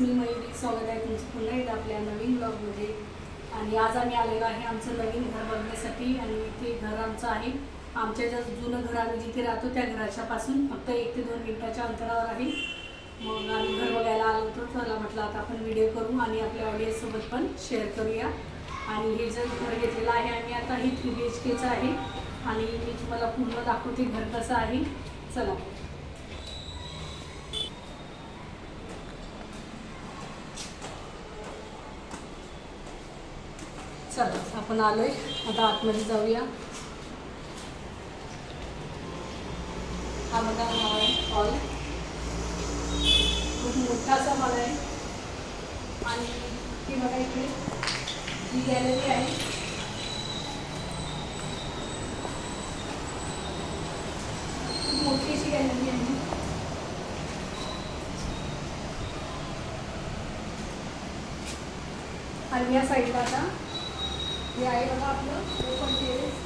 मी मयुरी. स्वागत आहे तुमचं पुन्हा एकदा आपल्या नवीन ब्लॉगमध्ये. आणि आज आम्ही आलेलो आहे आमचं नवीन घर बघण्यासाठी. आणि इथे घर आमचं आहे, आमच्या ज्या जुनं घर आम्ही जिथे राहतो त्या घराच्या पासून फक्त 1 ते 2 मिनिटाच्या अंतरावर आहे. मग आम्ही घर बघायला आलो होतो, त्याला म्हटलं आता आपण व्हिडिओ करू आणि आपल्या ऑडियन्ससोबत पण शेअर करूया. आणि हे जे घर घेतलेलं आहे आम्ही आता, हे 3 BHKचं आहे. आणि मी तुम्हाला पूर्ण दाखवते घर कसं आहे. चला चला आपण आलोय आता, आतमध्ये जाऊया. हा बघा हॉल, खूप मोठासा हॉल आहे. आणि ती बघा इथे ही गॅलरी आहे. खूप मोठी अशी गॅलरी आहे. आणि या साईडला आता हे आहे बघा आपलं ओपन टेरेस.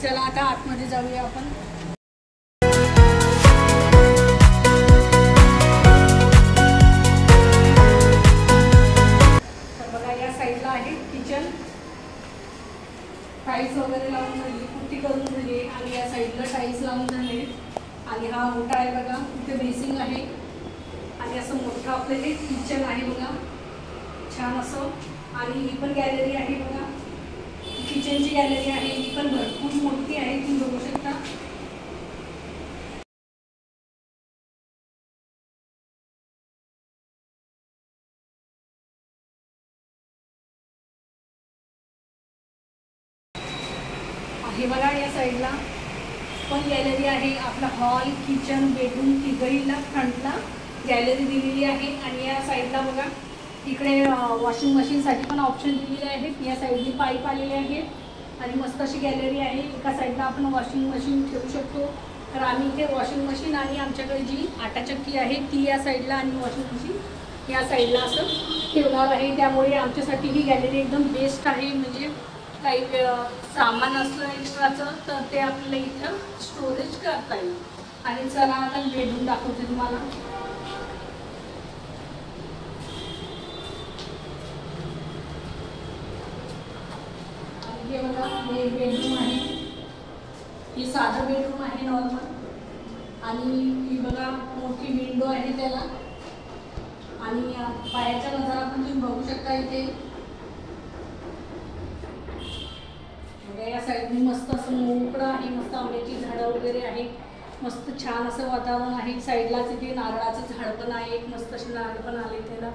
चला आता आतमध्ये जाऊया आपण. तर बघा या साईडला आहे किचन. टाईल्स वगैरे लावून झाली, पुट्टी करून झाली. आणि या साईडला टाईल्स लावून झाले. आणि हा मोठा आहे बघा, इथे बेसिंग आहे. आणि असं मोठं आपलं हे किचन आहे बघा, छान असं. आणि ही पण गॅलरी आहे बघा, किचनची गॅलरी आहे. ही पण भरपूर मोठी आहे, तुम्ही बघू शकता. हे बघा या साईडला पण गॅलरी आहे. आपला हॉल, किचन, बेडरूम तिघहीला फ्रंटला गॅलरी दिलेली आहे. आणि या साईडला बघा इकडे वॉशिंग मशीनसाठी पण ऑप्शन दिलेले आहेत. या साईडनी पाईप आलेले आहेत. आणि मस्त अशी गॅलरी आहे. एका साईडला आपण वॉशिंग मशीन ठेवू शकतो. तर आम्ही इथे वॉशिंग मशीन आणि आमच्याकडे जी आटा चक्की आहे ती या साईडला आणि वॉशिंग मशीन या साईडला असं ठेवणार आहे. त्यामुळे आमच्यासाठी ही गॅलरी एकदम बेस्ट आहे. म्हणजे काही सामान असलं एक्स्ट्राचं तर ते आपल्याला इथं स्टोरेज करता येईल. आणि चला आता बेडरूम दाखवते तुम्हाला. हे बघा हे बेडरूम आहे. हे साधं बेडरूम आहे नॉर्मल. आणि ही बघा मोठी विंडो आहे त्याला. आणि बाहेरचा नजारा पण तुम्ही बघू शकता इथे. या साईडने मस्त असं मोकळं आहे, मस्त आंब्याची झाडं वगैरे आहे. मस्त छान असं वातावरण आहे. साईडलाच इथे नारळाचं झाड पण आहे, एक मस्त असे नारळ पण आले त्याला.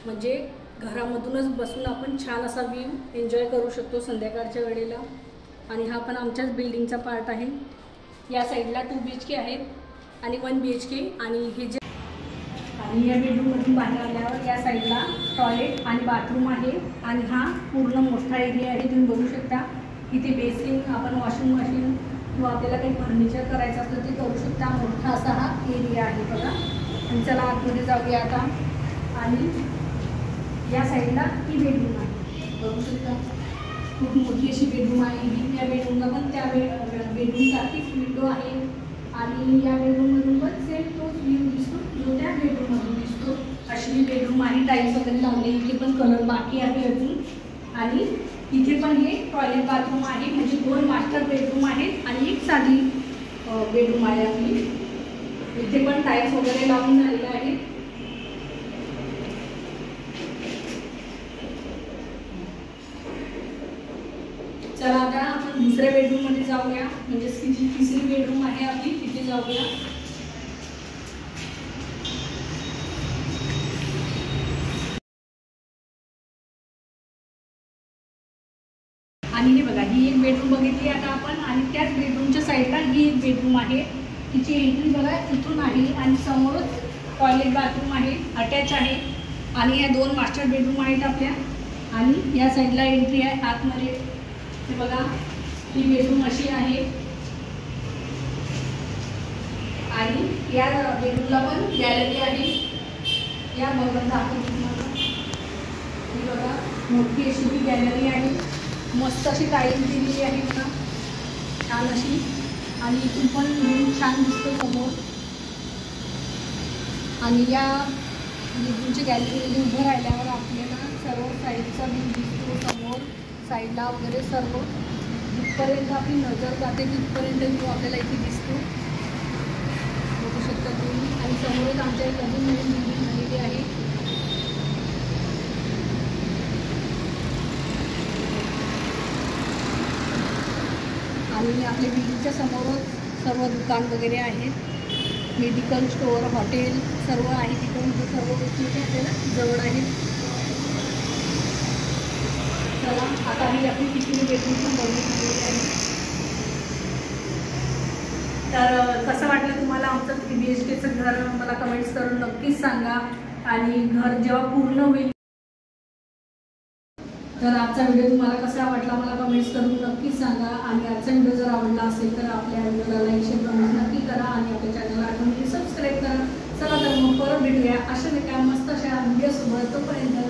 म्हणजे घरामधूनच बसून आपण छान असा व्ह्यू एन्जॉय करू शकतो संध्याकाळच्या वेळेला. आणि हा पण आमच्याच बिल्डिंगचा पार्ट आहे. या साईडला 2 BHK आहेत आणि 1 BHK. आणि हे जे आणि या बेडरूममधून बाहेर आल्यावर या साईडला टॉयलेट आणि बाथरूम आहे. आणि हा पूर्ण मोठा एरिया आहे, तुम्ही बघू शकता. इथे बेसिंग, आपण वॉशिंग मशीन किंवा आपल्याला काही फर्निचर करायचं असलं ते करू शकता. मोठा असा हा एरिया आहे बघा. आणि चला आतमध्ये जाऊया आता. आणि या साईडला ही बेडरूम आहे, बघू शकता. खूप मोठी अशी बेडरूम आहे ही. या बेडरूमला पण त्या बेडरूमसारखीच विंडो आहे. आणि या बेडरूममधून पण सेम तोच व्ह्यू दिसतो जो त्या बेडरूममधून दिसतो. अशी बेडरूम आहे. टाईल्स वगैरे लावले, इथे पण कलर बाकी आहे अजून. आणि इथे पण हे टॉयलेट बाथरूम आहे. म्हणजे 2 मास्टर बेडरूम आहेत आणि एक साधी बेडरूम आहे आपली. इथे पण टाईल्स वगैरे लावून झालेले आहेत. चला आता आपण दुसऱ्या बेडरूममध्ये जाऊया. म्हणजे जी तिसरी बेडरूम आहे आपली तिथे जाऊया. आणि हे बघा, ही एक बेडरूम बघितली आता आपण, आणि त्याच बेडरूमच्या साईडला ही एक बेडरूम आहे. तिची एंट्री बघा इथून आहे आणि समोरच टॉयलेट बाथरूम आहे, अटॅच आहे. आणि या 2 मास्टर बेडरूम आहेत आपल्या. आणि या साईडला एंट्री आहे आतमध्ये. हे बघा, ही बेडरूम अशी आहे. आणि या बेडरूमला पण गॅलरी आहे. या बघा दाखवतो तुम्हाला. ही बघा, मोठी अशी ही गॅलरी आहे. मस्त अशी टाईल्स दिलेली आहे बघा, छान अशी. आणि इथून पण रूम छान दिसतो समोर. आणि या बेडरूमच्या गॅलरीमध्ये उभं राहिल्यावर आपल्याला सर्व साईडचा व्ह्यू दिसतो. समोर साईडला वगैरे सर्व जिथपर्यंत आपली नजर जाते तिथपर्यंत व्ह्यू आपल्याला इथे दिसतो, बघू शकता तुम्ही. आणि समोरच आमच्या एक अजून नवीन बिल्डिंग झालेली आहे. आणि आपल्या बिल्डिंगच्या समोरच सर्व दुकान वगैरे आहेत. मेडिकल स्टोअर, हॉटेल सर्व आहे तिथून. सर्व गोष्टी आपल्याला जवळ आहेत. चला आता ही आपली तिसरी बेडरूम पण बनवून आहे. तर कसं वाटलं तुम्हाला आमचं 3 BHKचं घर, मला कमेंट्स करून नक्कीच सांगा. आणि घर जेव्हा पूर्ण होईल, तर आजचा व्हिडिओ तुम्हाला कसा वाटला मला कमेंट्स करून नक्कीच सांगा. आणि आजचा व्हिडिओ जर आवडला असेल तर आपल्या व्हिडिओला लाईक, शेअर, कमेंट नक्की करा. आणि आपल्या चॅनलला आठवणीने सबस्क्राईब करा. चला तर मग परत भेटूया अशा एका मस्त अशा व्हिडिओसोबत. तोपर्यंत